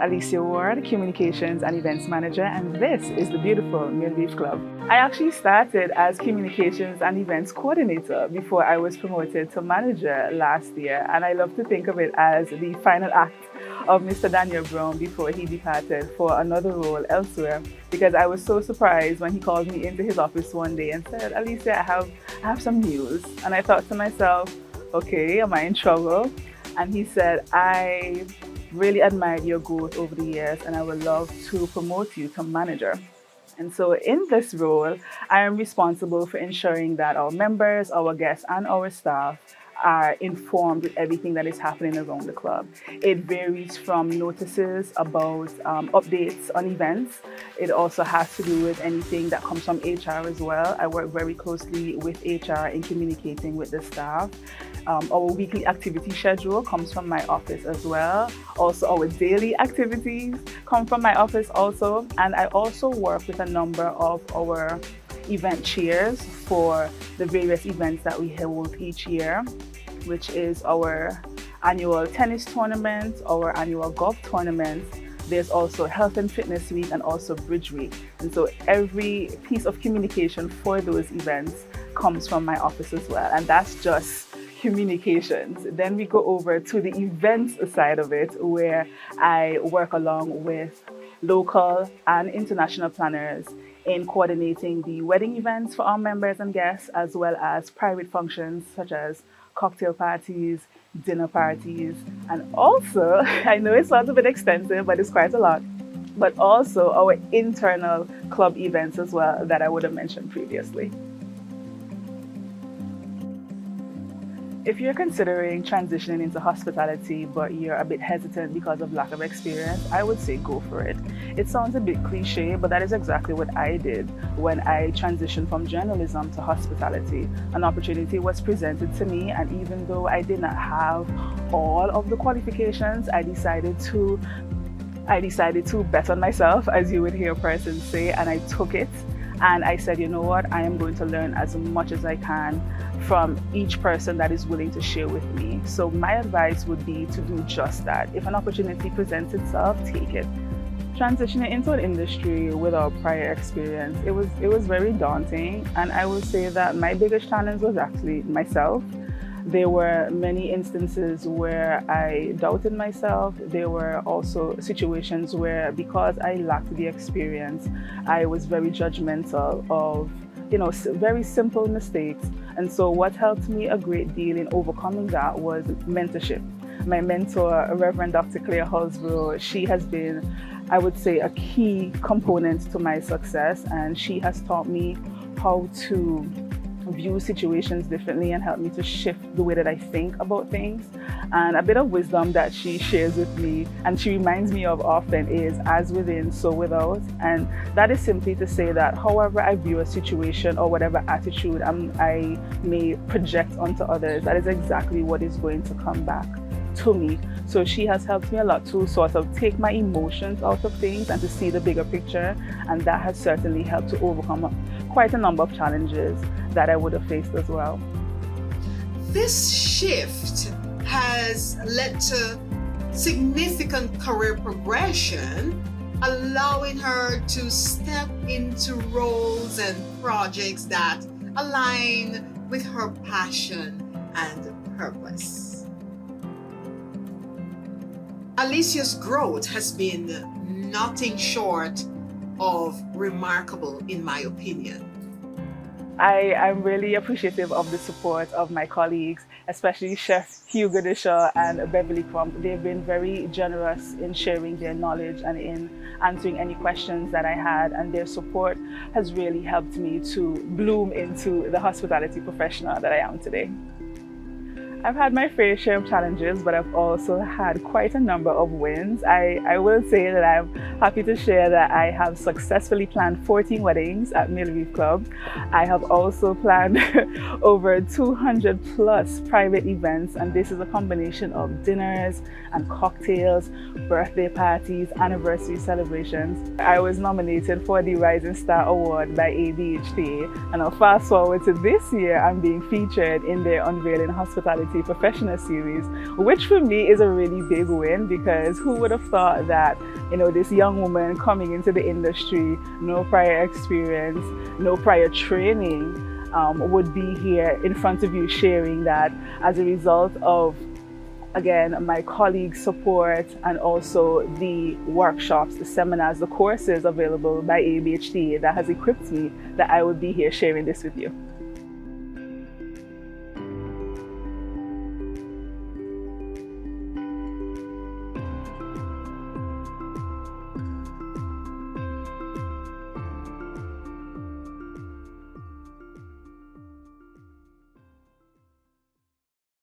Alicia Ward, Communications and Events Manager, and this is the beautiful Mill Reef Club. I actually started as Communications and Events Coordinator before I was promoted to Manager last year, and I love to think of it as the final act of Mr. Daniel Brown before he departed for another role elsewhere, because I was so surprised when he called me into his office one day and said, "Alicia, I have some news." And I thought to myself, okay, am I in trouble? And he said, "I really admired your growth over the years and I would love to promote you to manager." And so in this role, I am responsible for ensuring that our members, our guests, and our staff are informed with everything that is happening around the club. It varies from notices about updates on events. It also has to do with anything that comes from HR as well. I work very closely with HR in communicating with the staff. Our weekly activity schedule comes from my office as well. Also, our daily activities come from my office also. And I also work with a number of our event chairs for the various events that we hold each year, which is our annual tennis tournament, our annual golf tournament. There's also Health and Fitness Week and also Bridge Week. And so every piece of communication for those events comes from my office as well. And that's just communications. Then we go over to the events side of it, where I work along with local and international planners in coordinating the wedding events for our members and guests, as well as private functions such as cocktail parties, dinner parties, and also, I know it sounds a bit extensive, but it's quite a lot, but also our internal club events as well that I would have mentioned previously. If you're considering transitioning into hospitality, but you're a bit hesitant because of lack of experience, I would say go for it. It sounds a bit cliche, but that is exactly what I did when I transitioned from journalism to hospitality. An opportunity was presented to me, and even though I did not have all of the qualifications, I decided to bet on myself, as you would hear a person say, and I took it. And I said, you know what, I am going to learn as much as I can from each person that is willing to share with me. So my advice would be to do just that. If an opportunity presents itself, take it. Transitioning into an industry without prior experience, it was very daunting. And I will say that my biggest challenge was actually myself. There were many instances where I doubted myself. There were also situations where, because I lacked the experience, I was very judgmental of, very simple mistakes. And so what helped me a great deal in overcoming that was mentorship. My mentor, Reverend Dr. Claire Halsborough, she has been, I would say, a key component to my success, and she has taught me how to view situations differently and help me to shift the way that I think about things. And a bit of wisdom that she shares with me and she reminds me of often is, as within, so without. And that is simply to say that however I view a situation or whatever attitude I may project onto others, that is exactly what is going to come back to me. So she has helped me a lot to sort of take my emotions out of things and to see the bigger picture, and that has certainly helped to overcome quite a number of challenges that I would have faced as well. This shift has led to significant career progression, allowing her to step into roles and projects that align with her passion and purpose. Alicia's growth has been nothing short of remarkable, in my opinion. I'm really appreciative of the support of my colleagues, especially Chef Hugo Deshaw and Beverly Crump. They've been very generous in sharing their knowledge and in answering any questions that I had, and their support has really helped me to bloom into the hospitality professional that I am today. I've had my fair share of challenges, but I've also had quite a number of wins. I will say that I'm happy to share that I have successfully planned 14 weddings at Mill Reef Club. I have also planned over 200 plus private events, and this is a combination of dinners and cocktails, birthday parties, anniversary celebrations. I was nominated for the Rising Star Award by ABHTA, and I'll fast forward to this year, I'm being featured in their Unveiling Hospitality Hospitality Professional series, which for me is a really big win, because who would have thought that, you know, this young woman coming into the industry, no prior experience, no prior training, would be here in front of you sharing that as a result of, again, my colleagues' support and also the workshops, the seminars, the courses available by ABHTA that has equipped me, that I would be here sharing this with you.